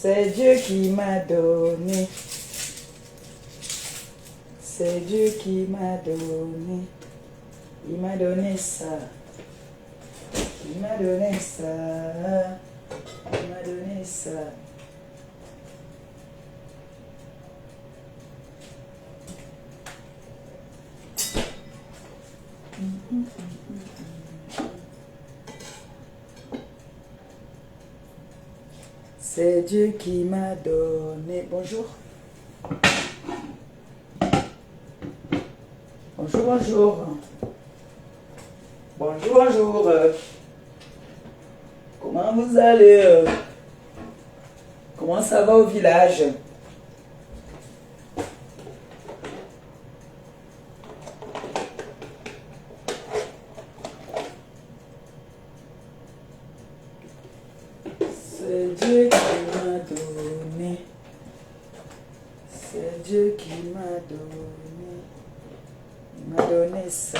C'est Dieu qui m'a donné. C'est Dieu qui m'a donné. Il m'a donné ça. Il m'a donné ça. Il m'a donné ça. C'est Dieu qui m'a donné. Bonjour. Bonjour, bonjour. Bonjour, bonjour. Comment vous allez? Comment ça va au village? C'est Dieu qui m'a donné. C'est Dieu qui m'a donné. Il m'a donné ça.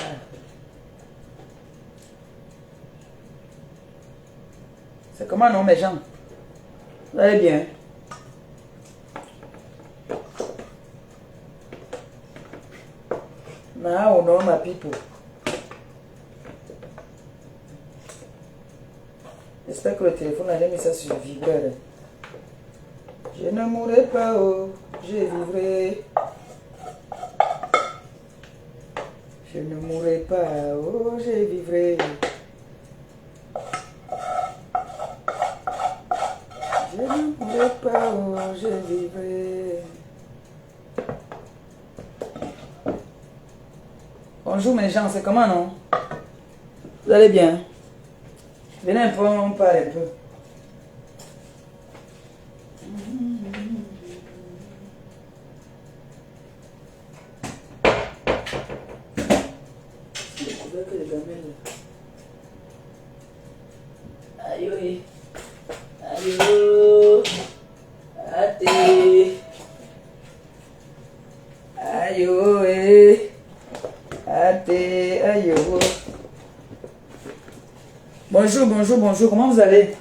C'est comment non mes gens? Vous allez bien? Non, non, ma people. J'espère que le téléphone a mis ça sur vibreur. Je ne mourrai pas, oh, je vivrai. Je ne mourrai pas, oh, je vivrai. Je ne mourrai pas, oh, je vivrai. Bonjour mes gens, c'est comment non? Vous allez bien? Venez un peu, on parle un peu. Aïe, aïe. Aïe, aïe. Aïe, aïe. Aïe, aïe. Bonjour, bonjour, bonjour. Comment vous allez?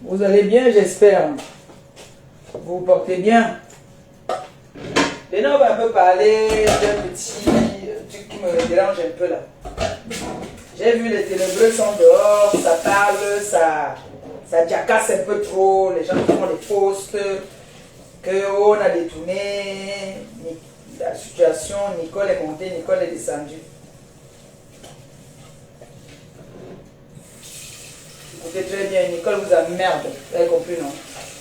Vous allez bien, j'espère. Vous vous portez bien. Maintenant, on va un peu parler d'un petit truc qui me dérange un peu là. J'ai vu les ténébreux sont dehors, ça parle, ça jacasse un peu trop. Les gens qui font des posts, qu'on a détourné la situation, Nicole est montée, Nicole est descendue. Écoutez très bien, Nicole vous emmerde, vous avez compris non?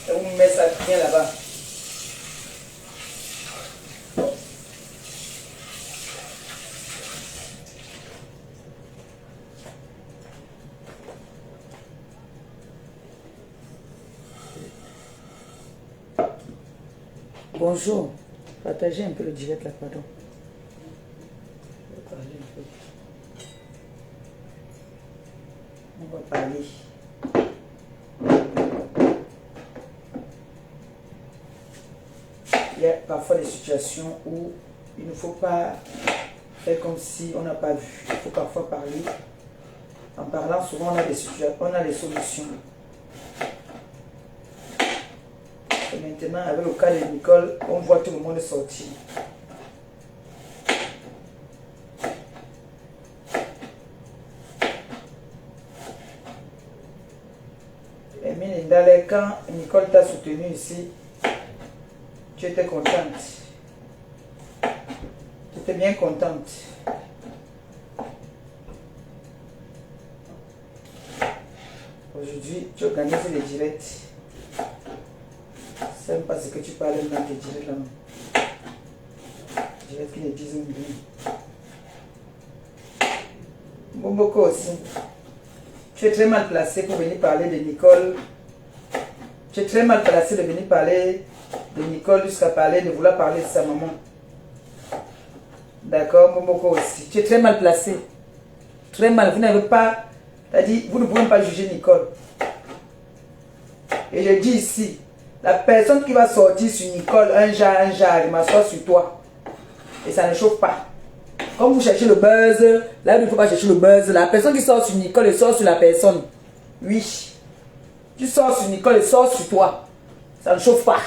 Et vous mettez ça bien là-bas. Bonjour, partagez un peu le direct là, pardon. On va parler. Il y a parfois des situations où il ne faut pas faire comme si on n'a pas vu. Il faut parfois parler. En parlant, souvent on a des situations, on a des solutions. Et maintenant, avec le cas de Nicole, on voit tout le monde sortir. Et Minindale, quand Nicole t'a soutenu ici, tu étais contente. Tu étais bien contente. Aujourd'hui, tu organises les directs. Je ne sais pas ce que tu parles dans tes directs là. Direct qui est 10 minutes. Bomboko aussi. Tu es très mal placé pour venir parler de Nicole. Tu es très mal placé de venir parler de Nicole jusqu'à parler de vouloir parler de sa maman. D'accord, Bomboko aussi. Tu es très mal placé. Très mal. Vous n'avez pas... C'est-à-dire, vous ne pouvez pas juger Nicole. Et je dis ici, la personne qui va sortir sur Nicole, un genre, il m'assoit sur toi. Et ça ne chauffe pas. Comme vous cherchez le buzz, là il ne faut pas chercher le buzz. La personne qui sort sur Nicole, elle sort sur la personne. Oui. Tu sors sur Nicole, elle sort sur toi. Ça ne chauffe pas.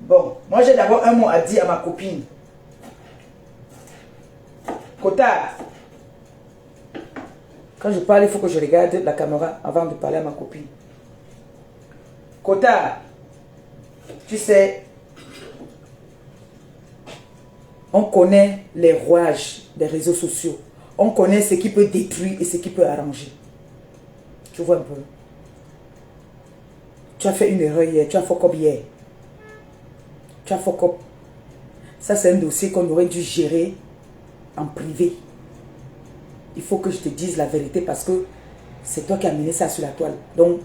Bon, moi j'ai d'abord un mot à dire à ma copine. Kota. Quand je parle, il faut que je regarde la caméra avant de parler à ma copine. Kota, tu sais, on connaît les rouages des réseaux sociaux. On connaît ce qui peut détruire et ce qui peut arranger. Tu vois un peu. Tu as fait une erreur hier, tu as fuck up hier. Tu as fuck up. Ça, c'est un dossier qu'on aurait dû gérer en privé. Il faut que je te dise la vérité parce que c'est toi qui as mené ça sur la toile. Donc,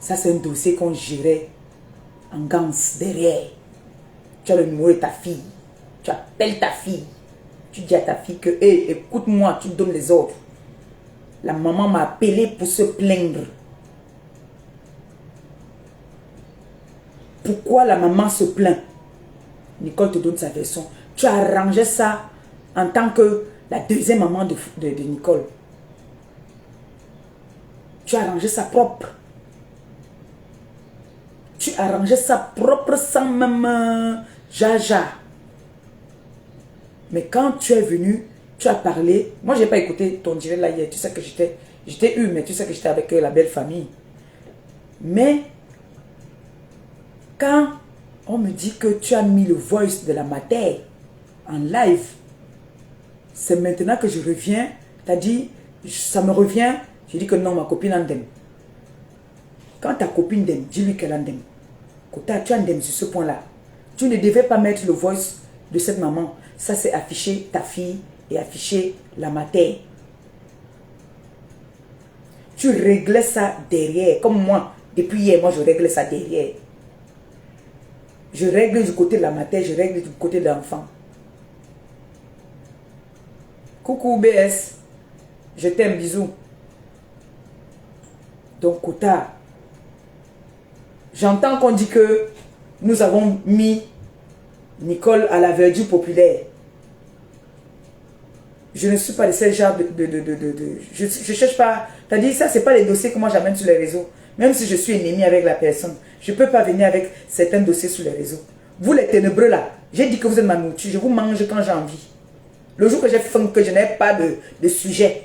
ça, c'est un dossier qu'on gérait en gants derrière. Tu as le numéro de ta fille. Tu appelles ta fille. Tu dis à ta fille que, hey, écoute-moi, tu donnes les ordres. La maman m'a appelé pour se plaindre. Pourquoi la maman se plaint? Nicole te donne sa version. Tu as arrangé ça en tant que la deuxième maman de Nicole. Tu as arrangé ça propre. Tu as arrangé ça propre sans même jaja. Mais quand tu es venu, tu as parlé. Moi, je n'ai pas écouté ton direct là hier. Tu sais que j'étais eu, mais tu sais que j'étais avec la belle famille. Mais quand on me dit que tu as mis le voice de la matière en live, c'est maintenant que je reviens. Tu as dit, ça me revient. J'ai dit que non, ma copine en aime. Quand ta copine t'aime, dis-lui qu'elle en aime. Kota, tu en aimes sur ce point-là. Tu ne devais pas mettre le voice de cette maman. Ça, c'est afficher ta fille et afficher la matière. Tu réglais ça derrière. Comme moi, depuis hier, moi, je règle ça derrière. Je règle du côté de la matière, je règle du côté de l'enfant. Coucou BS. Je t'aime, bisous. Donc, Kota, j'entends qu'on dit que nous avons mis Nicole à la verdure populaire. Je ne suis pas de ce genre je ne cherche pas. Tu as dit ça, c'est pas les dossiers que moi j'amène sur les réseaux. Même si je suis ennemi avec la personne, je ne peux pas venir avec certains dossiers sur les réseaux. Vous les ténébreux là, j'ai dit que vous êtes ma nourriture, je vous mange quand j'ai envie. Le jour que j'ai faim, que je n'ai pas de sujet,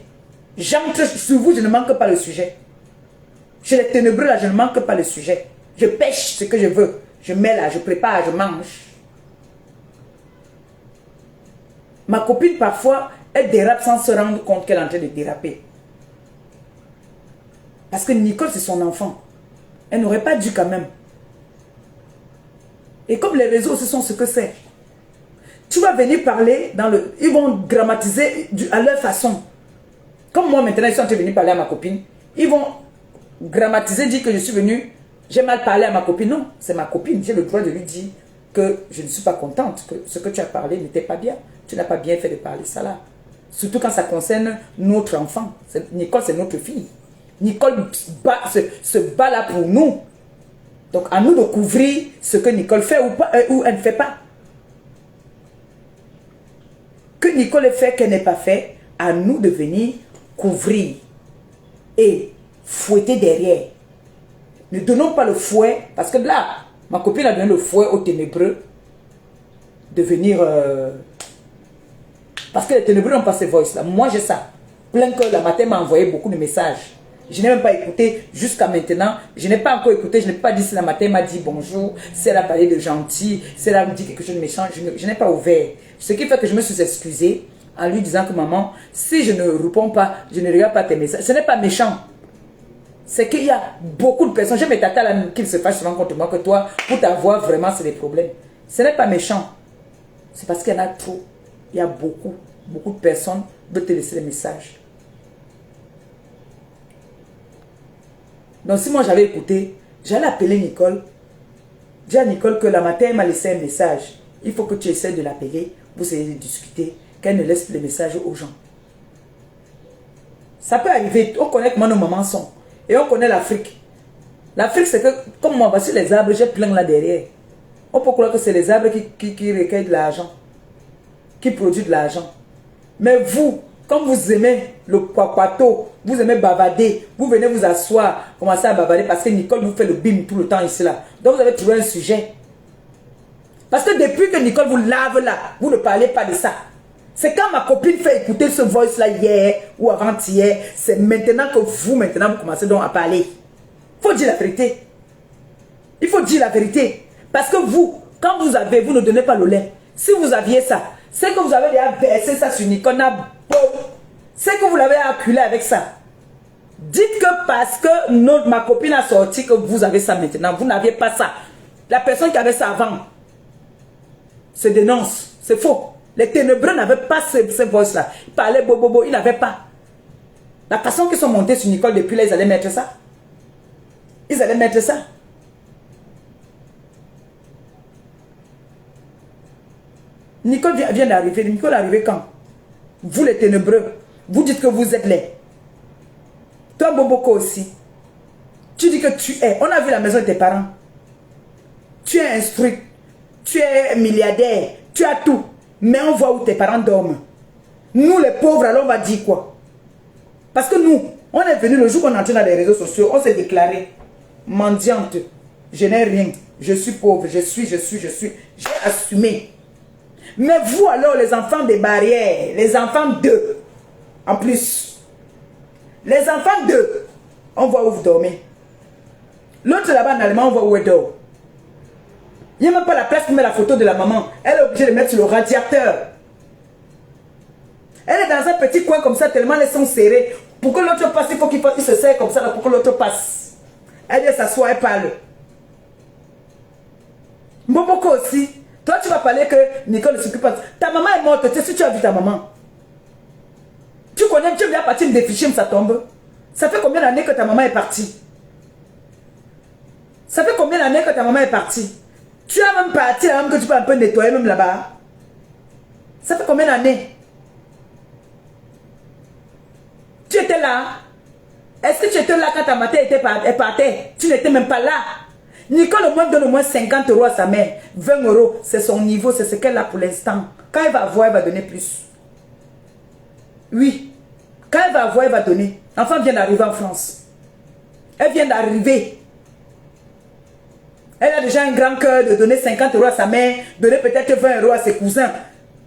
j'entre sur vous, je ne manque pas le sujet. Chez les ténébreux là, je ne manque pas le sujet. Je pêche ce que je veux. Je mets là, je prépare, je mange. Ma copine parfois, elle dérape sans se rendre compte qu'elle est en train de déraper. Parce que Nicole, c'est son enfant. Elle n'aurait pas dû quand même. Et comme les réseaux, ce sont ce que c'est. Tu vas venir parler dans le... Ils vont grammatiser à leur façon. Comme moi maintenant, ils sont en train de venir parler à ma copine. Ils vont grammatiser, dire que je suis venu, j'ai mal parlé à ma copine. Non, c'est ma copine. J'ai le droit de lui dire que je ne suis pas contente, que ce que tu as parlé n'était pas bien. Tu n'as pas bien fait de parler ça là. Surtout quand ça concerne notre enfant. Nicole, c'est notre fille. Nicole se bat là pour nous. Donc, à nous de couvrir ce que Nicole fait ou, pas, ou elle ne fait pas. Que Nicole ait fait, qu'elle n'ait pas fait, à nous de venir couvrir et fouetter derrière. Ne donnons pas le fouet, parce que là, ma copine a donné le fouet aux ténébreux de venir... parce que les ténébreux n'ont pas ces voices là. Moi, j'ai ça. Plein que la matin m'a envoyé beaucoup de messages. Je n'ai même pas écouté jusqu'à maintenant. Je n'ai pas encore écouté. Je n'ai pas dit si la matin m'a dit bonjour, si elle a parlé de gentil, si elle a dit quelque chose de méchant. Je n'ai pas ouvert. Ce qui fait que je me suis excusée en lui disant que maman, si je ne réponds pas, je ne regarde pas tes messages. Ce n'est pas méchant. C'est qu'il y a beaucoup de personnes. J'ai mes tatas là qui se fâchent souvent contre moi que toi, pour t'avoir vraiment, c'est des problèmes. Ce n'est pas méchant. C'est parce qu'il y en a trop. Il y a beaucoup de personnes qui veulent te laisser des messages. Donc si moi j'avais écouté, j'allais appeler Nicole. Dire à Nicole que la matin elle m'a laissé un message. Il faut que tu essaies de l'appeler, vous essayez de discuter, qu'elle ne laisse plus les messages aux gens. Ça peut arriver, on connaît comment nos mamans sont. Et on connaît l'Afrique. L'Afrique c'est que, comme moi, voici les arbres, j'ai plein là derrière. On peut croire que c'est les arbres qui recueillent de l'argent. qui produit de l'argent. Mais vous, comme vous aimez le quaquato, vous aimez bavarder, vous venez vous asseoir, commencer à bavarder parce que Nicole vous fait le bim tout le temps ici là. Donc vous avez trouvé un sujet. Parce que depuis que Nicole vous lave là, vous ne parlez pas de ça. C'est quand ma copine fait écouter ce voice là hier ou avant-hier, c'est maintenant que vous commencez donc à parler. Il faut dire la vérité. Il faut dire la vérité. Parce que vous, quand vous avez, vous ne donnez pas le lait. Si vous aviez ça, c'est que vous avez déjà versé ça sur Nicole. C'est que vous l'avez acculé avec ça. Dites que parce que ma copine a sorti que vous avez ça maintenant. Vous n'aviez pas ça. La personne qui avait ça avant se dénonce. C'est faux. Les ténébreux n'avaient pas ce voice-là. Ils parlaient bobo, ils n'avaient pas. La façon qu'ils sont montés sur Nicole depuis là, ils allaient mettre ça. Ils allaient mettre ça. Nicole vient d'arriver. Nicole est arrivée quand? Vous les ténébreux, vous dites que vous êtes laid. Toi Boboko aussi. Tu dis que tu es. On a vu la maison de tes parents. Tu es instruit. Tu es milliardaire. Tu as tout. Mais on voit où tes parents dorment. Nous les pauvres, alors on va dire quoi? Parce que nous, on est venu le jour qu'on est entré dans les réseaux sociaux, on s'est déclaré mendiante. Je n'ai rien. Je suis pauvre. Je suis. J'ai assumé. Mais vous alors, les enfants des barrières, les enfants d'eux, en plus, les enfants d'eux, on voit où vous dormez. L'autre là-bas en allemand, on voit où elle dort. Il n'y a même pas la place pour mettre la photo de la maman. Elle est obligée de mettre sur le radiateur. Elle est dans un petit coin comme ça, tellement elles sont serrées. Pour que l'autre passe, il faut qu'il se serre comme ça pour que l'autre passe. Elle vient s'asseoir, elle parle. Mboboko aussi. Toi, tu vas parler que Nicole ne s'occupe pas. Ta maman est morte. Tu sais si tu as vu ta maman. Tu connais, tu viens partir des fichiers, ça tombe. Ça fait combien d'années que ta maman est partie? Ça fait combien d'années que ta maman est partie? Tu as même parti, même que tu peux un peu nettoyer même là-bas. Ça fait combien d'années? Tu étais là? Est-ce que tu étais là quand ta maman partait? Tu n'étais même pas là. Nicole au moins donne au moins 50 € à sa mère. 20 €, c'est son niveau, c'est ce qu'elle a pour l'instant. Quand elle va avoir, elle va donner plus. Oui. Quand elle va avoir, elle va donner. L'enfant vient d'arriver en France. Elle vient d'arriver. Elle a déjà un grand cœur de donner 50 € à sa mère, donner peut-être 20 € à ses cousins.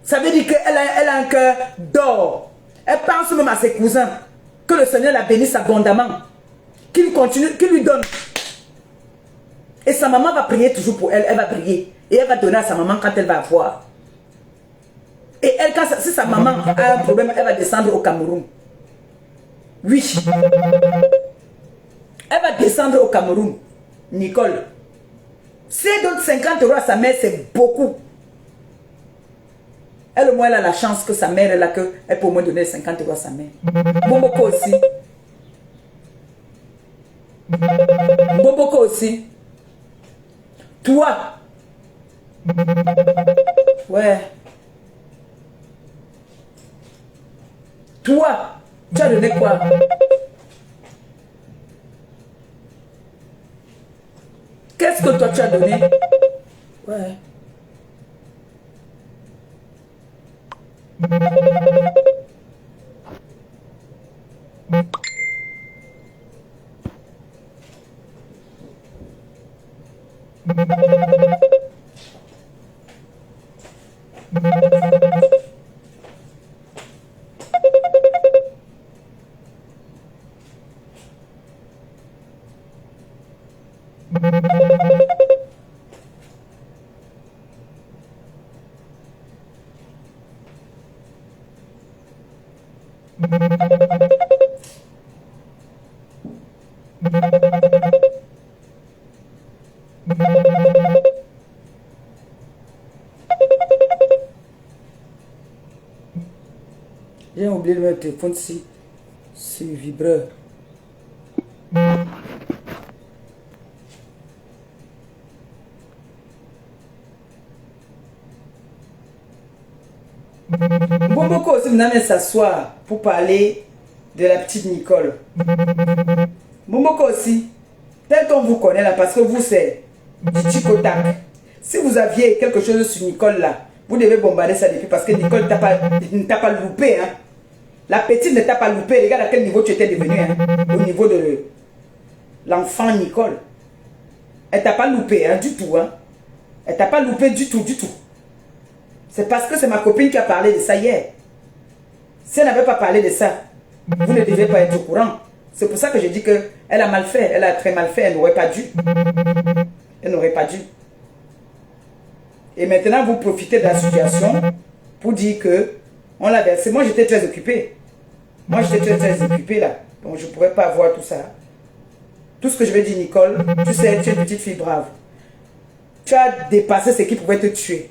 Ça veut dire qu'elle a un cœur d'or. Elle pense même à ses cousins. Que le Seigneur la bénisse abondamment. Qu'il continue, qu'il lui donne. Et sa maman va prier toujours pour elle. Elle va prier. Et elle va donner à sa maman quand elle va avoir. Et elle, si sa maman a un problème, elle va descendre au Cameroun. Oui. Elle va descendre au Cameroun. Nicole. Si elle donne 50 € à sa mère, c'est beaucoup. Elle, au moins, elle a la chance que sa mère est là, qu'elle peut au moins donner 50 € à sa mère. Boboko aussi. Boboko aussi. Toi. Ouais. Toi. Tu as donné quoi? Qu'est-ce que toi tu as donné? Ouais. J'ai oublié de mettre le téléphone ici sur vibreur. Boboko aussi venait s'asseoir pour parler de la petite Nicole. Boboko aussi, tel qu'on vous connaît là, parce que vous c'est du tic-au-tac. Si vous aviez quelque chose sur Nicole là, Vous devez bombarder ça depuis parce que Nicole ne t'a pas loupé. Hein. La petite ne t'a pas loupé. Regarde à quel niveau tu étais devenu. Hein, au niveau de l'enfant Nicole. Elle t'a pas loupé hein, du tout. Hein. Elle t'a pas loupé du tout, du tout. C'est parce que c'est ma copine qui a parlé de ça hier. Si elle n'avait pas parlé de ça, vous ne devez pas être au courant. C'est pour ça que je dis qu'elle a mal fait. Elle a très mal fait. Elle n'aurait pas dû. Elle n'aurait pas dû. Et maintenant, vous profitez de la situation pour dire que on l'a versé. Moi, j'étais très occupé. Moi, j'étais très occupé là. Donc, je ne pourrais pas voir tout ça. Tout ce que je vais dire, Nicole, tu sais, tu es une petite fille brave. Tu as dépassé ce qui pouvait te tuer.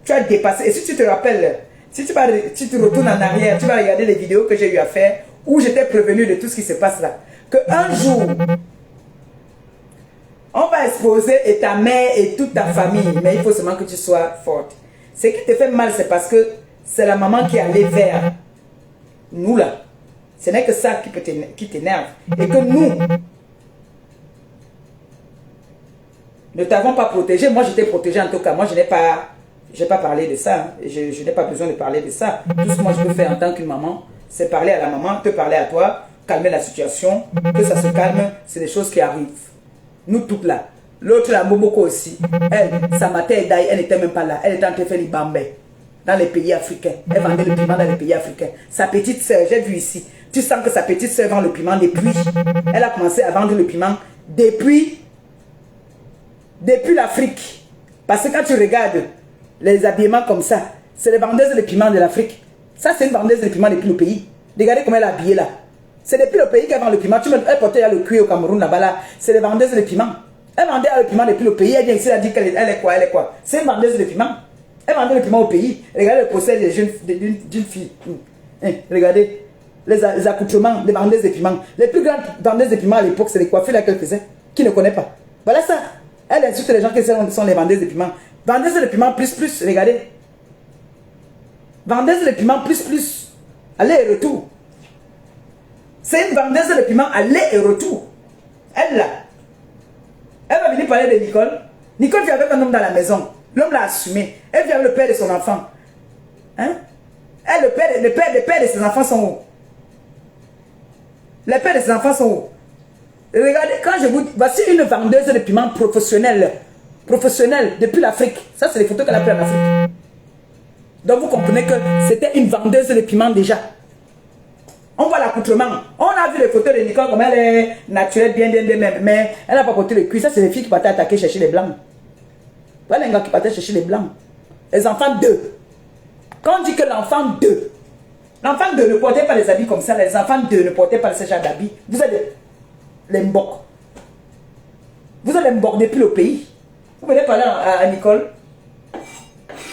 Tu as dépassé. Et si tu te rappelles, si tu te retournes en arrière, tu vas regarder les vidéos que j'ai eu à faire où j'étais prévenu de tout ce qui se passe là. Qu'un jour, on va exposer et ta mère et toute ta famille. Mais il faut seulement que tu sois forte. Ce qui te fait mal, c'est parce que c'est la maman qui est allée vers nous là. Ce n'est que ça qui t'énerve. Et que nous ne t'avons pas protégé. Moi, j'étais protégé en tout cas. Moi, je n'ai pas parlé de ça. Hein. Je n'ai pas besoin de parler de ça. Tout ce que moi, je peux faire en tant qu'une maman, c'est parler à la maman, te parler à toi, calmer la situation, que ça se calme. C'est des choses qui arrivent. Nous toutes là. L'autre, la Momoko aussi. Elle, sa matin, elle n'était même pas là. Elle était en train de faire les bambés dans les pays africains. Elle vendait le piment dans les pays africains. Sa petite soeur, j'ai vu ici. Tu sens que sa petite soeur vend le piment depuis. Elle a commencé à vendre le piment depuis l'Afrique. Parce que quand tu regardes les habillements comme ça, c'est les vendeuses de piment de l'Afrique. Ça, c'est une vendeuse de piment depuis le pays. Regardez comment elle est habillée là. C'est depuis le pays qu'elle vend le piment. Elle portait le cuir au Cameroun là-bas là. C'est les vendeuses de piment. Elle vendait le piment depuis le pays. Elle vient ici, elle dit qu'elle est quoi, elle est quoi. C'est une vendeuse de piment. Elle vendait le piment au pays. Regardez le procès d'une fille. Regardez les accoutrements des vendeuses de piment. Les plus grandes vendeuses de piment à l'époque, c'est les coiffures là qu'elle faisait. Qui ne connaît pas. Voilà ça. Elle insulte les gens qui sont les vendeuses de piment. Vendeuses de piment plus, regardez. Vendeuse de piment plus. Aller et retour. C'est une vendeuse de piment aller et retour. Elle là. Elle va venir parler de Nicole. Nicole vit avec un homme dans la maison. L'homme l'a assumé. Elle vit avec le père de son enfant. Hein? Elle, le père de ses enfants sont où? Les pères de ses enfants sont où? Regardez, quand je vous dis, voici une vendeuse de piment professionnelle depuis l'Afrique. Ça, c'est les photos qu'elle a prises en Afrique. Donc, vous comprenez que c'était une vendeuse de piment déjà. On voit l'accoutrement. On a vu les photos de Nicole comme elle est naturelle, bien, mais elle n'a pas porté le cuir. Ça, c'est les filles qui partaient attaquer chercher les blancs. Voilà les gars qui partaient chercher les blancs. Les enfants 2. Quand on dit que l'enfant 2 ne portait pas les habits comme ça, les enfants 2 ne portaient pas ce genre d'habits. Vous êtes les mbocs. Vous êtes les mbocs depuis le pays. Vous venez parler à Nicole.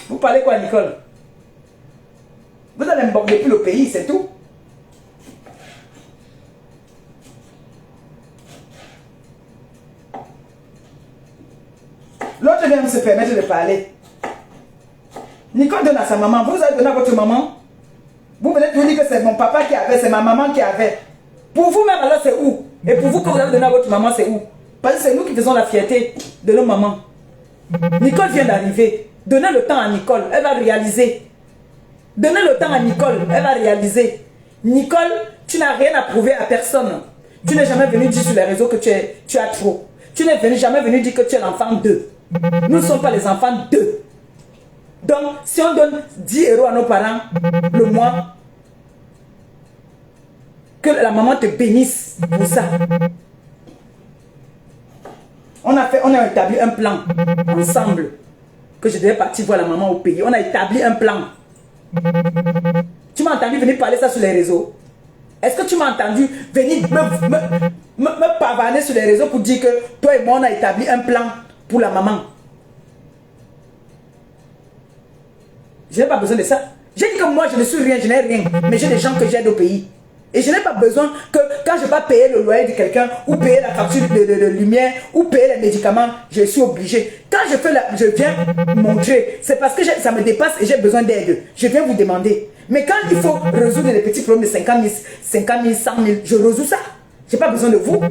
Vous parlez quoi à Nicole? Vous êtes les mbocs depuis le pays, c'est tout. L'autre vient se permettre de parler. Nicole donne à sa maman. Vous avez donné à votre maman. Vous venez de vous dire que c'est mon papa qui avait, c'est ma maman qui avait. Pour vous-même, alors c'est où? Et pour vous que vous avez donné à votre maman, c'est où? Parce que c'est nous qui faisons la fierté de nos mamans. Nicole vient d'arriver. Donnez le temps à Nicole. Elle va réaliser. Donnez le temps à Nicole. Elle va réaliser. Nicole, tu n'as rien à prouver à personne. Tu n'es jamais venu dire sur les réseaux que tu as trop. Tu n'es jamais venu dire que tu es l'enfant 2. Nous ne sommes pas les enfants 2. Donc, si on donne 10 € à nos parents le mois, que la maman te bénisse pour ça. On a établi un plan ensemble. Que je devais partir voir la maman au pays. On a établi un plan. Tu m'as entendu venir parler ça sur les réseaux? Est-ce que tu m'as entendu venir me pavaner sur les réseaux pour dire que toi et moi on a établi un plan pour la maman? Je n'ai pas besoin de ça. J'ai dit que moi je ne suis rien, je n'ai rien. Mais j'ai des gens que j'aide au pays. Et je n'ai pas besoin que quand je ne vais pas payer le loyer de quelqu'un, ou payer la facture de lumière, ou payer les médicaments, je suis obligé. Quand je viens montrer, c'est parce que ça me dépasse et j'ai besoin d'aide. Je viens vous demander. Mais quand il faut résoudre les petits problèmes de 50 000, 100 000, je résous ça. Je n'ai pas besoin de vous.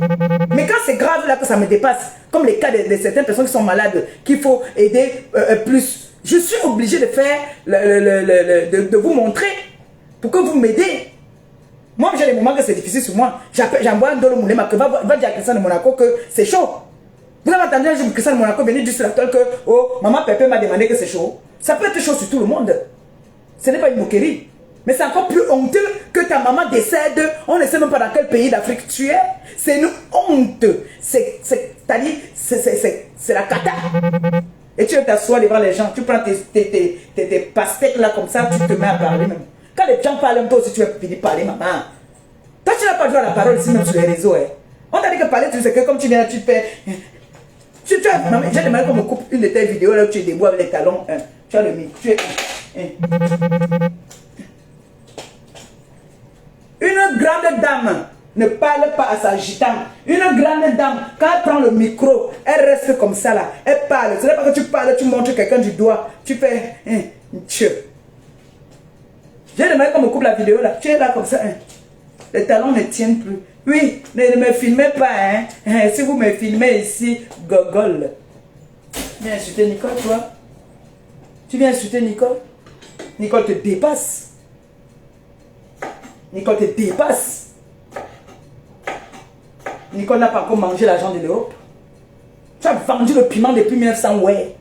Mais quand c'est grave là que ça me dépasse, comme les cas de certaines personnes qui sont malades, qu'il faut aider plus, Je suis obligé de faire, de vous montrer pour que vous m'aidez. Moi, j'ai des moments que c'est difficile sur moi. J'envoie un dollar moulé, que va dire à Christian de Monaco que c'est chaud. Vous avez entendu un jour Christian de Monaco venir dire sur la toile que, oh, maman Pépé m'a demandé que c'est chaud. Ça peut être chaud sur tout le monde. Ce n'est pas une moquerie. Mais c'est encore plus honteux que ta maman décède. On ne sait même pas dans quel pays d'Afrique tu es. C'est une honte. C'est-à-dire, c'est la cata. Et tu t'assois devant les gens, tu prends tes pastèques là comme ça, tu te mets à parler même. Quand les gens parlent un peu aussi, tu vas finir par parler, maman. Toi, tu n'as pas droit à la parole ici, même sur les réseaux. Hein. On t'a dit que parler, tu sais que comme tu viens, tu fais. J'ai demandé qu'on me coupe une de tes vidéos là où tu es debout avec les talons. Hein. Tu as le micro. Tu es. Une grande dame ne parle pas à sa gitane. Une grande dame, quand elle prend le micro, elle reste comme ça là. Elle parle. Ce n'est pas que tu parles, tu montres quelqu'un du doigt. Tu fais. J'ai demandé qu'on me coupe la vidéo là. Tu es là comme ça. Les talons ne tiennent plus. Oui, ne me filmez pas. Si vous me filmez ici, gogol. Tu viens insulter Nicole, toi? Tu viens insulter Nicole? Nicole te dépasse. Nicole te dépasse. Nicole n'a pas encore mangé l'argent de l'Europe. Tu as vendu le piment depuis 1900, ouais.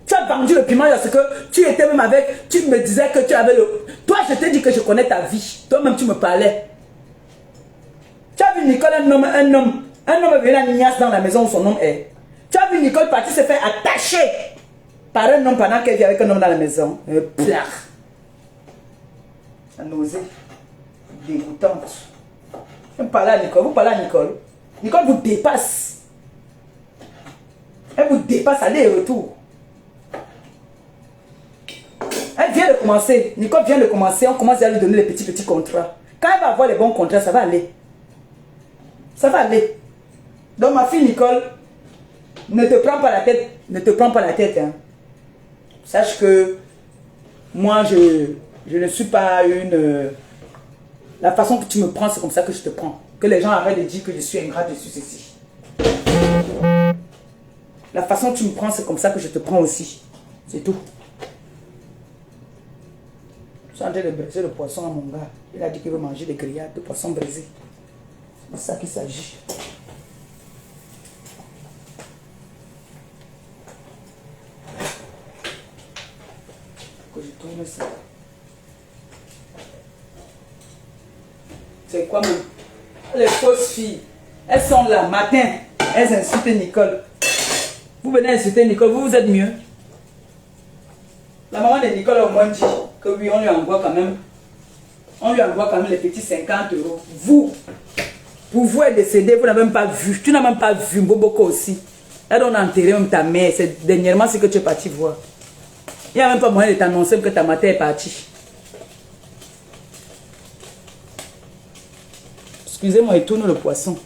Tu as vendu le piment parce que tu étais même avec, tu me disais que tu avais le... Toi, je t'ai dit que je connais ta vie. Toi-même, tu me parlais. Tu as vu Nicole, un homme est venu à Nias dans la maison où son homme est. Tu as vu Nicole partir se faire attacher par un homme pendant qu'elle vit avec un homme dans la maison. Plach. La nausée. Dégoûtante. Vous parlez à Nicole, vous parlez à Nicole. Nicole vous dépasse. Elle vous dépasse aller et retour. Elle vient de commencer. Nicole vient de commencer. On commence à lui donner les petits contrats. Quand elle va avoir les bons contrats, ça va aller. Ça va aller. Donc ma fille Nicole, ne te prends pas la tête. Ne te prends pas la tête. Hein. Sache que moi, je ne suis pas une... La façon que tu me prends, c'est comme ça que je te prends. Que les gens arrêtent de dire que je suis ingrate, je suis ceci. La façon que tu me prends, c'est comme ça que je te prends aussi. C'est tout. Je suis en train de briser le poisson à mon gars. Il a dit qu'il veut manger des grillades de poisson brisé. C'est de ça qu'il s'agit. Que je tourne ça. C'est quoi même? Les fausses filles, elles sont là, matin, elles insultent Nicole. Vous venez insulter Nicole, vous êtes mieux. La maman de Nicole a au moins dit que oui, on lui envoie quand même les petits 50 €. Vous, pour vous être décédé, vous n'avez même pas vu. Tu n'as même pas vu Mboboko aussi. Elle a enterré même ta mère. C'est dernièrement ce que tu es parti voir. Il n'y a même pas moyen de t'annoncer que ta mère est partie. Excusez-moi, il tourne le poisson.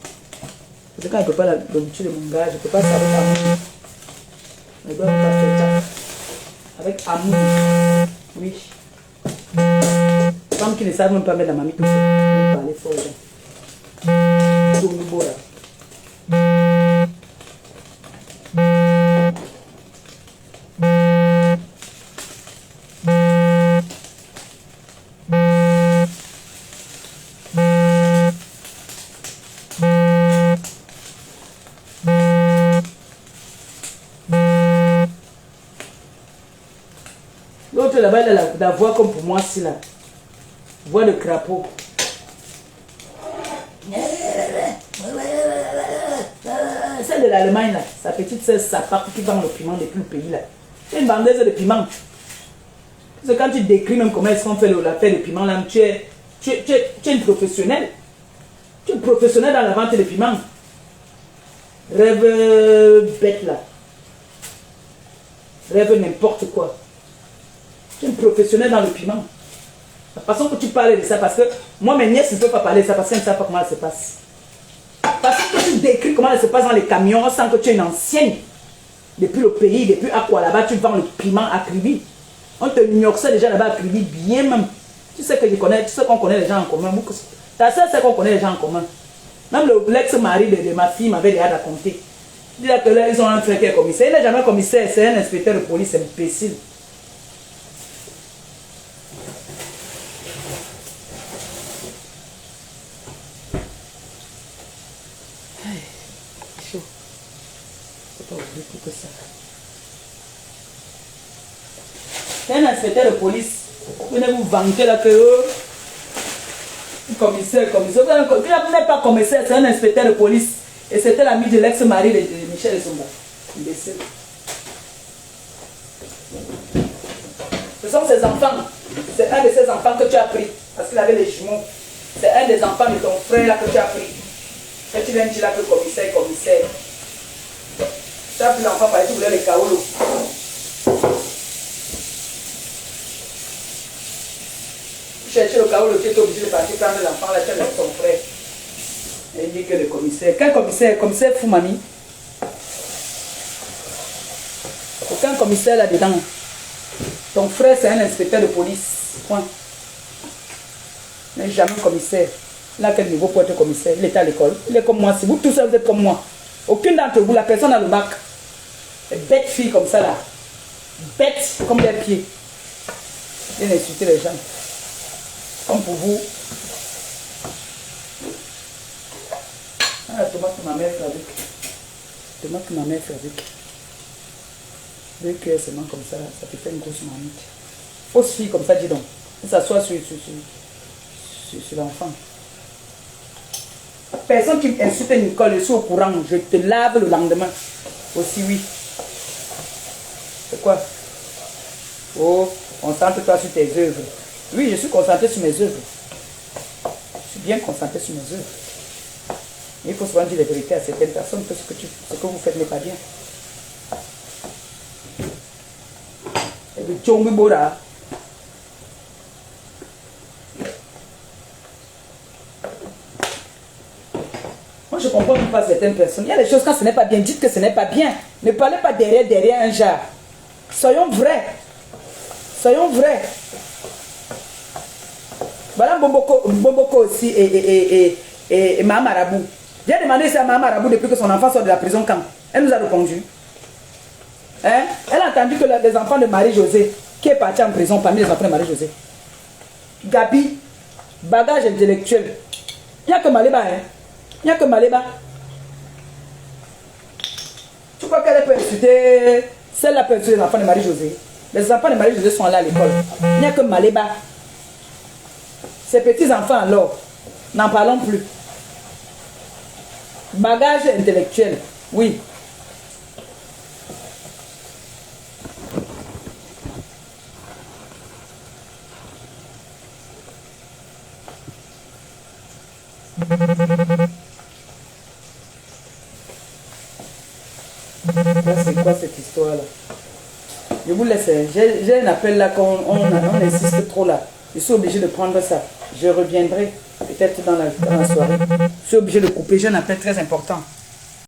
Parce que quand je ne peux pas l'habitude de mon gars, je ne peux pas savoir amour. Je dois pas faire ça. Avec amour. Oui. Femmes qui ne savent même pas mettre la mamie tout seul. On parler fort. Tourne beau là. L'autre là-bas, elle a la voix comme pour moi, si là. Voix de crapaud. Celle de l'Allemagne là, sa petite sœur Sapap qui vend le piment depuis le pays là. C'est une vendeuse de piment. Parce que quand tu décris même comment est-ce qu'on fait l'affaire de piment là, tu es une professionnelle. Tu es une professionnelle dans la vente de piment. Rêve bête là. Rêve n'importe quoi. Tu es une professionnelle dans le piment. La façon que tu parles de ça, parce que moi, mes nièces ne peuvent pas parler de ça parce qu'elles ne savent pas comment ça se passe. Parce que tu décris comment ça se passe dans les camions sans que tu es une ancienne. Depuis le pays, depuis Aqua là-bas, tu vends le piment à Kribi. On te ignorait déjà là-bas à Kribi, bien même. Tu sais que je connais, tu sais qu'on connaît les gens en commun. Ta soeur sait qu'on connaît les gens en commun. Même l'ex-mari de ma fille m'avait déjà raconté. Il dit que là, ils ont un frère qui est commissaire. Il n'est jamais commissaire, c'est un inspecteur de police imbécile. pas ouvrir tout que ça. C'est un inspecteur de police. Vous venez vous vanter là que... commissaire. Vous n'êtes pas commissaire, c'est un inspecteur de police. Et c'était l'ami de l'ex-mari de Michel Essomba. Imbécile. Ce sont ses enfants. C'est un de ses enfants que tu as pris. Parce qu'il avait les jumeaux. C'est un des enfants de ton frère là que tu as pris. Et tu viens dire là que commissaire. Tu as pris l'enfant parce que tu voulais les kaolo. Tu cherchais le kaolo, tu étais obligé de partir prendre l'enfant là, tu as laissé ton frère. Et il dit que le commissaire. Quel commissaire? Commissaire Foumami. Aucun commissaire là-dedans. Ton frère, c'est un inspecteur de police. Point. Mais jamais commissaire. Là, quel niveau pour être commissaire? Il est à l'école. Il est comme moi. Si vous tous vous êtes comme moi. Aucune d'entre vous, la personne a le bac. Bête fille comme ça là. Bête comme des pieds. Viens insulter les gens. Comme pour vous. Ah, la tomate que ma mère fait avec. Tomate que ma mère fait avec. 2 cuillères seulement comme ça, ça te fait une grosse marmite. Fausse fille comme ça, dis donc. Ça s'assoit sur l'enfant. Personne qui insulte Nicole, je suis au courant. Je te lave le lendemain. Aussi, oui. C'est quoi? Oh, concentre-toi sur tes œuvres. Oui, je suis concentré sur mes œuvres. Je suis bien concentré sur mes œuvres. Mais il faut souvent dire la vérité à certaines personnes que ce que vous faites n'est pas bien. Et le tchombi bora. Moi, je comprends pas certaines personnes. Il y a des choses quand ce n'est pas bien. Dites que ce n'est pas bien. Ne parlez pas derrière un genre. Soyons vrais. Soyons vrais. Voilà Mboboko aussi et Maman Marabou. J'ai demandé ça à Maman Marabou depuis que son enfant sort de la prison quand. Elle nous a répondu. Hein? Elle a entendu que les enfants de Marie-Josée, qui est parti en prison parmi les enfants de Marie-Josée. Gabi, bagage intellectuel. Il n'y a que Maléba, hein? Il n'y a que Maléba. Tu crois qu'elle peut insulter? Celle-là peut insulter les enfants de Marie-Josée. Les enfants de Marie-Josée sont là à l'école. Il n'y a que Maléba. Ces petits-enfants alors, n'en parlons plus. Bagage intellectuel, oui. C'est quoi cette histoire-là? Je vous laisse. J'ai un appel là qu'on insiste trop là. Je suis obligé de prendre ça. Je reviendrai peut-être dans la soirée. Je suis obligé de couper. J'ai un appel très important.